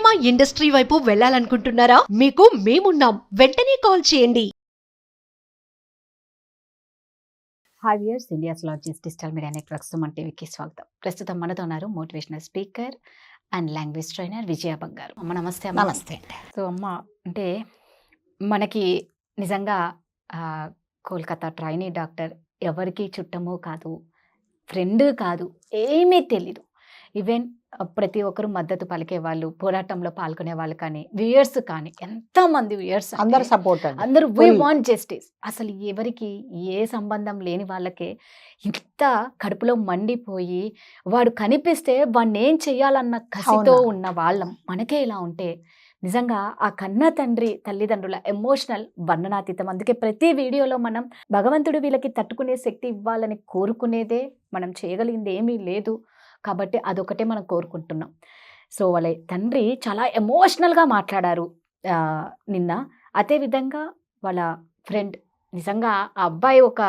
Cinema industry వైపు వెళ్ళాలనుకుంటున్నారా? మీకు మేమున్నాం. వెంటనే కాల్ చేయండి. Hi viewers, India largest digital media networks మన టీవీకి స్వాగతం. ప్రస్తుతం మనతో ఉన్నారు motivational speaker and language trainer Vijaya Bangaru. అమ్మ నమస్తే. అమ్మ నమస్తే. సో అమ్మ, అంటే మనకి నిజంగా కోల్కతా ట్రైనీ డాక్టర్ ఎవరికి చుట్టము కాదు, ఫ్రెండ్ కాదు, ఏమీ తెలీదు. ఈవెన్ ప్రతి ఒక్కరు మద్దతు పలికే వాళ్ళు, పోరాటంలో పాల్గొనే వాళ్ళు, కానీ వ్యూయర్స్ కానీ ఎంతమంది వ్యూయర్స్, అందరు సపోర్ట్, అందరూ వీ వాంట్ జస్టిస్. అసలు ఎవరికి ఏ సంబంధం లేని వాళ్ళకే ఇంత కడుపులో మండిపోయి వాడు కనిపిస్తే వాడిని ఏం చెయ్యాలన్న కసితో ఉన్న వాళ్ళం మనకే ఇలా ఉంటే నిజంగా ఆ కన్న తండ్రి తల్లిదండ్రుల ఎమోషనల్ వర్ణనాతీతం. అందుకే ప్రతి వీడియోలో మనం భగవంతుడు వీళ్ళకి తట్టుకునే శక్తి ఇవ్వాలని కోరుకునేదే, మనం చేయగలిగింది ఏమీ లేదు కాబట్టి అదొకటే మనం కోరుకుంటున్నాం. సో వాళ్ళ తండ్రి చాలా ఎమోషనల్గా మాట్లాడారు నిన్న. అదేవిధంగా వాళ్ళ ఫ్రెండ్, నిజంగా ఆ అబ్బాయి ఒక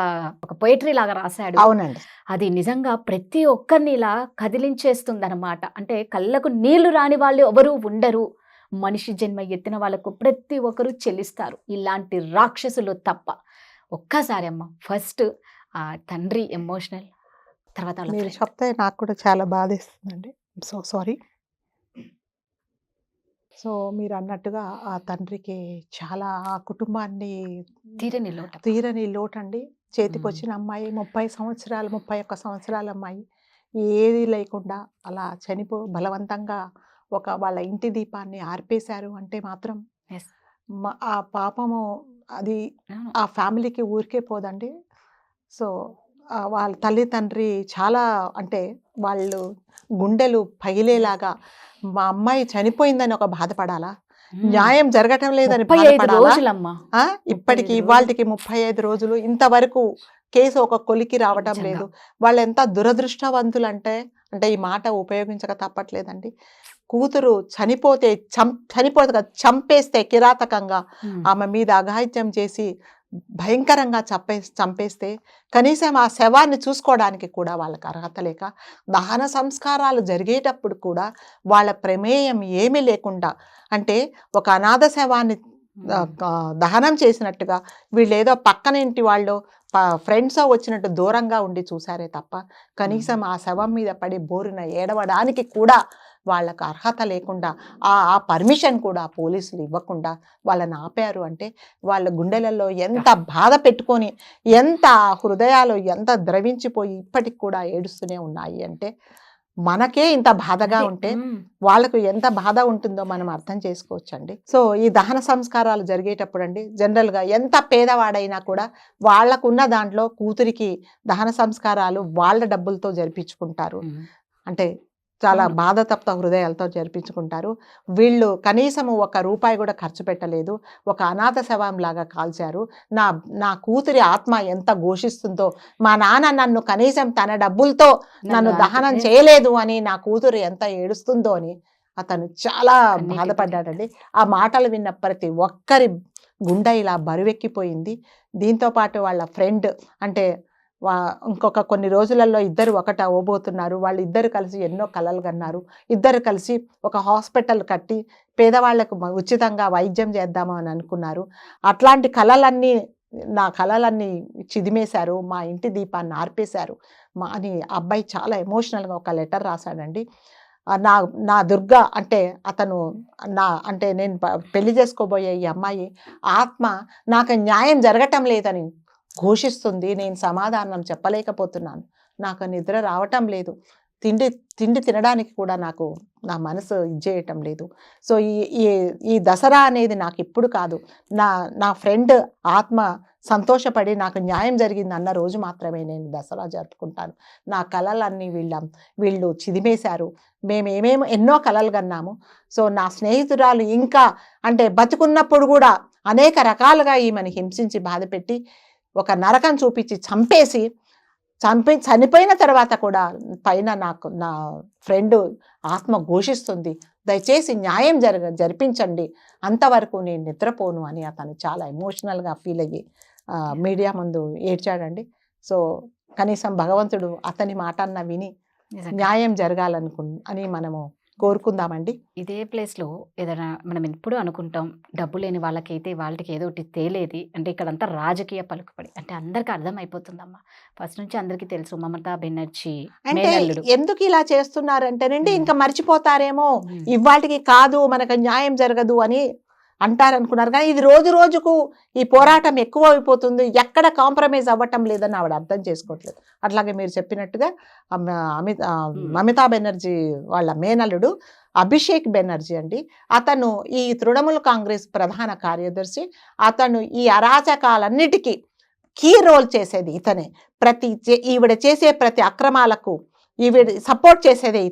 పోయిటరీ లాగా రాశాడు. అవునండి, అది నిజంగా ప్రతి ఒక్కరిని ఇలా కదిలించేస్తుంది అనమాట. అంటే కళ్ళకు నీళ్లు రాని వాళ్ళు ఎవరు ఉండరు, మనిషి జన్మ ఎత్తిన వాళ్ళకు ప్రతి ఒక్కరు చెల్లిస్తారు, ఇలాంటి రాక్షసులు తప్ప. ఒక్కసారి అమ్మ ఫస్ట్ ఆ తండ్రి ఎమోషనల్, తర్వాత మీరు చెప్తే నాకు కూడా చాలా బాధేస్తుందండి. So sorry. సో మీరు అన్నట్టుగా ఆ తండ్రికి చాలా, ఆ కుటుంబాన్ని తీరని లోటు అండి. చేతికి వచ్చిన అమ్మాయి 30 సంవత్సరాలు, 31 సంవత్సరాల అమ్మాయి ఏది లేకుండా అలా బలవంతంగా వాళ్ళ ఇంటి దీపాన్ని ఆర్పేశారు అంటే మాత్రం ఆ పాపము అది ఆ ఫ్యామిలీకి ఊరికే పోదండి. సో వాళ్ళ తల్లి తండ్రి చాలా, అంటే వాళ్ళు గుండెలు పగిలేలాగా, మా అమ్మాయి చనిపోయిందని ఒక బాధపడాలా, న్యాయం జరగటం లేదని బాధపడాలా. ఇప్పటికి ఇవాళకి 35 రోజులు ఇంతవరకు కేసు ఒక కొలికి రావటం లేదు. వాళ్ళు ఎంత దురదృష్టవంతులు అంటే ఈ మాట ఉపయోగించక తప్పట్లేదండి. కూతురు చనిపోతే చంపేస్తే, కిరాతకంగా ఆమె మీద అఘాయిత్యం చేసి భయంకరంగా చంపేస్తే కనీసం ఆ శవాన్ని చూసుకోవడానికి కూడా వాళ్ళకి అర్హత లేక, దహన సంస్కారాలు జరిగేటప్పుడు కూడా వాళ్ళ ప్రమేయం ఏమీ లేకుండా, అంటే ఒక అనాథ శవాన్ని దహనం చేసినట్టుగా వీళ్ళు ఏదో పక్కన ఇంటి వాళ్ళు ఫ్రెండ్స్ వచ్చినట్టు దూరంగా ఉండి చూసారే తప్ప కనీసం ఆ శవం మీద పడి బోరున ఏడవడానికి కూడా వాళ్ళకు అర్హత లేకుండా, ఆ పర్మిషన్ కూడా పోలీసులు ఇవ్వకుండా వాళ్ళని ఆపారు అంటే వాళ్ళ గుండెలలో ఎంత బాధ పెట్టుకొని, ఎంత హృదయాలు ఎంత ద్రవించిపోయి ఇప్పటికి కూడా ఏడుస్తూనే ఉన్నాయి అంటే, మనకే ఇంత బాధగా ఉంటే వాళ్ళకు ఎంత బాధ ఉంటుందో మనం అర్థం చేసుకోవచ్చండి. సో ఈ దహన సంస్కారాలు జరిగేటప్పుడు అండి, జనరల్గా ఎంత పేదవాడైనా కూడా వాళ్ళకున్న దాంట్లో కూతురికి దహన సంస్కారాలు వాళ్ళ డబ్బులతో జరిపించుకుంటారు. అంటే చాలా బాధతప్త హృదయాలతో జరిపించుకుంటారు. వీళ్ళు కనీసము ₹1 కూడా ఖర్చు పెట్టలేదు, ఒక అనాథ శవం లాగా కాల్చారు. నా కూతురి ఆత్మ ఎంత ఘోషిస్తుందో, మా నాన్న నన్ను కనీసం తన డబ్బులతో నన్ను దహనం చేయలేదు అని నా కూతురు ఎంత ఏడుస్తుందో అని అతను చాలా బాధపడ్డాడండి. ఆ మాటలు విన్న ప్రతి ఒక్కరి గుండె ఇలా బరువెక్కిపోయింది. దీంతోపాటు వాళ్ళ ఫ్రెండ్, అంటే ఇంకొక కొన్ని రోజులలో ఇద్దరు ఒకట అవ్వబోతున్నారు. వాళ్ళు ఇద్దరు కలిసి ఎన్నో కలలు కన్నారు. ఇద్దరు కలిసి ఒక హాస్పిటల్ కట్టి పేదవాళ్లకు ఉచితంగా వైద్యం చేద్దాము అని అనుకున్నారు. అట్లాంటి నా కళలన్నీ చిదిమేశారు, మా ఇంటి దీపాన్ని ఆర్పేశారు అని అబ్బాయి చాలా ఎమోషనల్గా ఒక లెటర్ రాశాడండి. నా దుర్గ, అంటే అతను అంటే నేను పెళ్లి చేసుకోబోయే ఈ అమ్మాయి ఆత్మ నాకు న్యాయం జరగటం లేదని ఘోషిస్తుంది. నేను సమాధానం చెప్పలేకపోతున్నాను, నాకు నిద్ర రావటం లేదు, తిండి తినడానికి కూడా నాకు నా మనసు ఇచ్చేయటం లేదు. సో ఈ దసరా అనేది నాకు ఇప్పుడు కాదు, నా ఫ్రెండ్ ఆత్మ సంతోషపడి నాకు న్యాయం జరిగింది అన్న రోజు మాత్రమే నేను దసరా జరుపుకుంటాను. నా కళలన్నీ వీళ్ళు చిదిమేశారు. మేమేమేమో ఎన్నో కళలు కన్నాము. సో నా స్నేహితురాలు ఇంకా, అంటే బతుకున్నప్పుడు కూడా అనేక రకాలుగా ఈమెను హింసించి బాధపెట్టి ఒక నరకం చూపించి చనిపోయిన తర్వాత కూడా పైన నా ఫ్రెండ్ ఆత్మ ఘోషిస్తుంది, దయచేసి న్యాయం జరిపించండి, అంతవరకు నేను నిద్రపోను అని అతను చాలా ఎమోషనల్గా ఫీల్ అయ్యి మీడియా ముందు ఏడ్చాడండి. సో కనీసం భగవంతుడు అతని మాట అన్న విని న్యాయం జరగాలని మనము కోరుకుందామండి. ఇదే ప్లేస్లో ఏదైనా మనం ఎప్పుడు అనుకుంటాం డబ్బు లేని వాళ్ళకైతే వాళ్ళకి ఏదో ఒకటి తేలేది అంటే ఇక్కడంతా రాజకీయ పలుకుబడి అంటే అందరికీ అర్థమైపోతుందమ్మా. ఫస్ట్ నుంచి అందరికీ తెలుసు మమతా బెనర్జీ అంటే మేనల్లుడు. ఎందుకు ఇలా చేస్తున్నారంటేనండి, మ్మ్. ఇంకా మర్చిపోతారేమో, మ్మ్. ఇవాళకి కాదు మనకు న్యాయం జరగదు అని అంటారనుకున్నారు. కానీ ఇది రోజు రోజుకు ఈ పోరాటం ఎక్కువ అయిపోతుంది, ఎక్కడ కాంప్రమైజ్ అవ్వటం లేదని ఆవిడ అర్థం చేసుకోవట్లేదు. అట్లాగే మీరు చెప్పినట్టుగా మమతా బెనర్జీ వాళ్ళ మేనల్లుడు అభిషేక్ బెనర్జీ అండి, అతను ఈ తృణమూల్ కాంగ్రెస్ ప్రధాన కార్యదర్శి. అతను ఈ అరాచకాలన్నిటికీ కీ రోల్ చేసేది ఇతనే. ఈవిడ చేసే ప్రతి అక్రమాలకు ఈవిడ సపోర్ట్ చేసేదే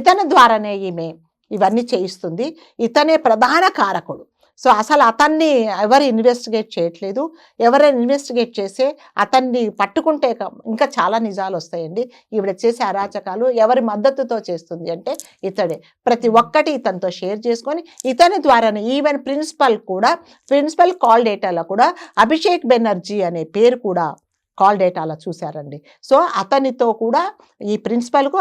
ఇతని ద్వారానే ఈమె ఇవన్నీ చేయిస్తుంది. ఇతనే ప్రధాన కారకుడు. సో అసలు అతన్ని ఎవరు ఇన్వెస్టిగేట్ చేయట్లేదు. ఎవరైనా ఇన్వెస్టిగేట్ చేస్తే అతన్ని పట్టుకుంటే ఇంకా చాలా నిజాలు వస్తాయండి. ఈవిడ చేసే అరాచకాలు ఎవరి మద్దతుతో చేస్తుంది అంటే ఇతడే. ప్రతి ఒక్కటి ఇతనితో షేర్ చేసుకొని ఇతని ద్వారానే ఈవెన్ ప్రిన్సిపల్ కాల్ డేటాలో కూడా అభిషేక్ బెనర్జీ అనే పేరు కూడా కాల్ డేటాలో చూశారండి. సో అతనితో కూడా ఈ ప్రిన్సిపల్కు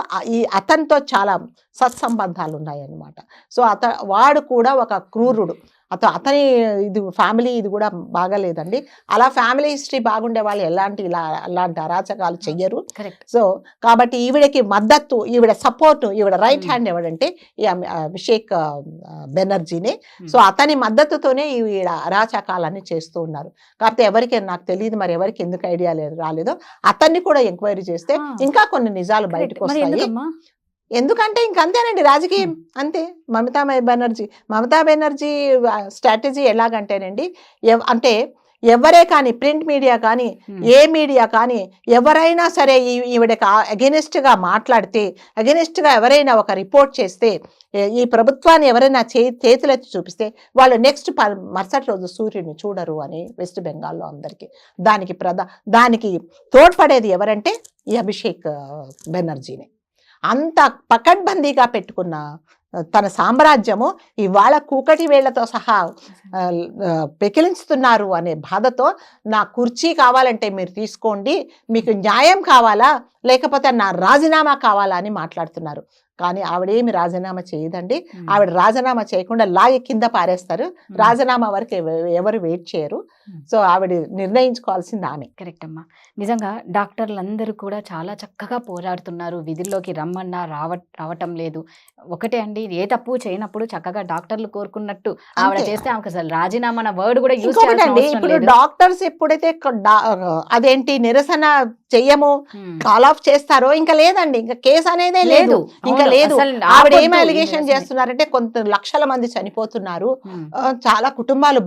అతనితో చాలా సత్సంబంధాలు ఉన్నాయన్నమాట. సో వాడు కూడా ఒక క్రూరుడు. అతని ఫ్యామిలీ ఇది కూడా బాగాలేదండి. అలా ఫ్యామిలీ హిస్టరీ బాగుండే వాళ్ళు అలాంటి అరాచకాలు చెయ్యరు. సో కాబట్టి ఈవిడకి మద్దతు, ఈవిడ సపోర్ట్, ఈవిడ రైట్ హ్యాండ్ ఎవడంటే ఈ అభిషేక్ బెనర్జీనే. సో అతని మద్దతుతోనే ఈవిడ అరాచకాలన్నీ చేస్తూ ఉన్నారు. కాకపోతే ఎవరికి నాకు తెలియదు, మరి ఎవరికి ఎందుకు ఐడియా రాలేదో అతన్ని కూడా ఎంక్వైరీ చేస్తే ఇంకా కొన్ని నిజాలు బయటకు వస్తాయి. ఎందుకంటే ఇంకంతేనండి రాజకీయం, అంతే. మమతా బెనర్జీ స్ట్రాటజీ ఎలాగంటేనండి, అంటే ఎవరే కానీ ప్రింట్ మీడియా కానీ ఏ మీడియా కానీ ఎవరైనా సరే ఈవిడకి అగెనిస్ట్గా మాట్లాడితే, అగెనిస్ట్గా ఎవరైనా ఒక రిపోర్ట్ చేస్తే, ఈ ప్రభుత్వాన్ని ఎవరైనా చేతులెత్తి చూపిస్తే వాళ్ళు నెక్స్ట్ మరుసటి రోజు సూర్యుడిని చూడరు అని వెస్ట్ బెంగాల్లో అందరికీ. దానికి తోడ్పడేది ఎవరంటే ఈ అభిషేక్ బెనర్జీనే. అంత పకడ్బందీగా పెట్టుకున్న తన సామ్రాజ్యము ఇవాళ కూకటి వేళ్లతో సహా పెకిలించుతున్నారు అనే బాధతో, నా కుర్చీ కావాలంటే మీరు తీసుకోండి, మీకు న్యాయం కావాలా లేకపోతే నా రాజీనామా కావాలా అని మాట్లాడుతున్నారు. కానీ ఆవిడేమి రాజీనామా చేయదండి. ఆవిడ రాజీనామా చేయకుండా లాగి కింద పారేస్తారు. రాజీనామా వరకు ఎవరు వెయిట్ చేయరు. సో ఆవిడ నిర్ణయించుకోవాల్సింది ఆమె. కరెక్ట్ అమ్మా. నిజంగా డాక్టర్లందరూ కూడా చాలా చక్కగా పోరాడుతున్నారు. విధుల్లోకి రమ్మన్నా రావటం లేదు. ఒకటే అండి, ఏ తప్పు చేయనప్పుడు చక్కగా డాక్టర్లు కోరుకున్నట్టు ఆవిడ చేస్తే ఆమెకు అసలు రాజీనామా అన్న వర్డ్ కూడా యూజ్ చేయాల్సిన ఇప్పుడు డాక్టర్స్ ఎప్పుడైతే అదేంటి నిరసన చెయ్యము కాల్ ఆఫ్ చేస్తారో ఇంకా లేదండి, ఇంకా కేసు అనేదే లేదు, ఇంకా లేదు. ఆవిడ ఏం అలిగేషన్ చేస్తున్నారంటే కొంత లక్షల మంది చనిపోతున్నారు, చాలా కుటుంబాలు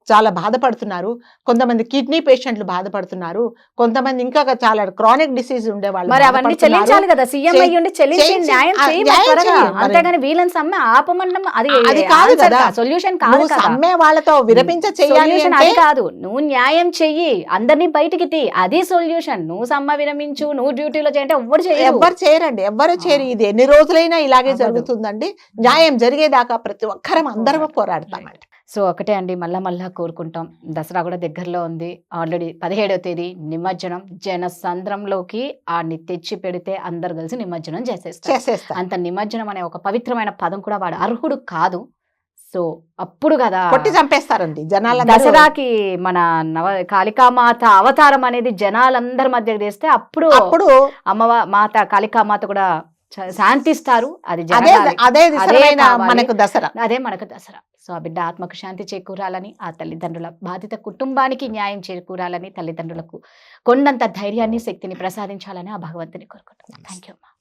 చాలా బాధపడుతున్నారు, కొంతమంది కిడ్నీ పేషెంట్లు బాధపడుతున్నారు, కొంతమంది ఇంకా చాలా క్రానిక్ డిసీజ్ ఉండేవాళ్ళు. మరి అవన్నీ చెల్లించాలి కదా, సీఎం అయ్యి ఉండి చెల్లించి న్యాయం చేయాలి. అంతేగాని వీళ్ళని సమ్మె ఆపమనడం అది కాదు కదా, సొల్యూషన్ కాదు. సమ్మె వాళ్ళతో విరపించ చేయాలి అది కాదు. నువ్వు న్యాయం చెయ్యి, అందరినీ బయటికి తీ, అది సొల్యూషన్. నువ్వు సమ్మె విరమించు, నువ్వు డ్యూటీలో చేయంటే ఎవ్వరు చేయరండి, ఎవ్వరు చేయరు. ఇది ఎన్ని రోజులైనా ఇలాగే జరుగుతుందండి. న్యాయం జరిగేదాకా ప్రతి ఒక్కరం అందరం పోరాడతామండి. సో ఒకటే అండి, మళ్ళా కోరుకుంటాం. దసరా కూడా దగ్గరలో ఉంది. ఆల్రెడీ 17వ తేదీ నిమజ్జనం. జనసంద్రంలోకి ఆడిని తెచ్చి పెడితే అందరు కలిసి నిమజ్జనం చేసేస్తారు. అంత నిమజ్జనం అనే ఒక పవిత్రమైన పదం కూడా వాడు అర్హుడు కాదు. సో అప్పుడు కదా కొట్టి చంపేస్తారండి జనాలు. దసరాకి మన కాళికామాత అవతారం అనేది జనాలందరి మధ్యకి తెస్తే అప్పుడు మాత కాళికామాత కూడా శాంతిస్తారు. అది మనకు దసరా, అదే మనకు దసరా. సో ఆ బిడ్డ ఆత్మకు శాంతి చేకూరాలని, ఆ తల్లిదండ్రుల బాధిత కుటుంబానికి న్యాయం చేకూరాలని, తల్లిదండ్రులకు కొండంత ధైర్యాన్ని శక్తిని ప్రసాదించాలని ఆ భగవంతుని కోరుకుంటున్నాను. థ్యాంక్ యూ అమ్మా.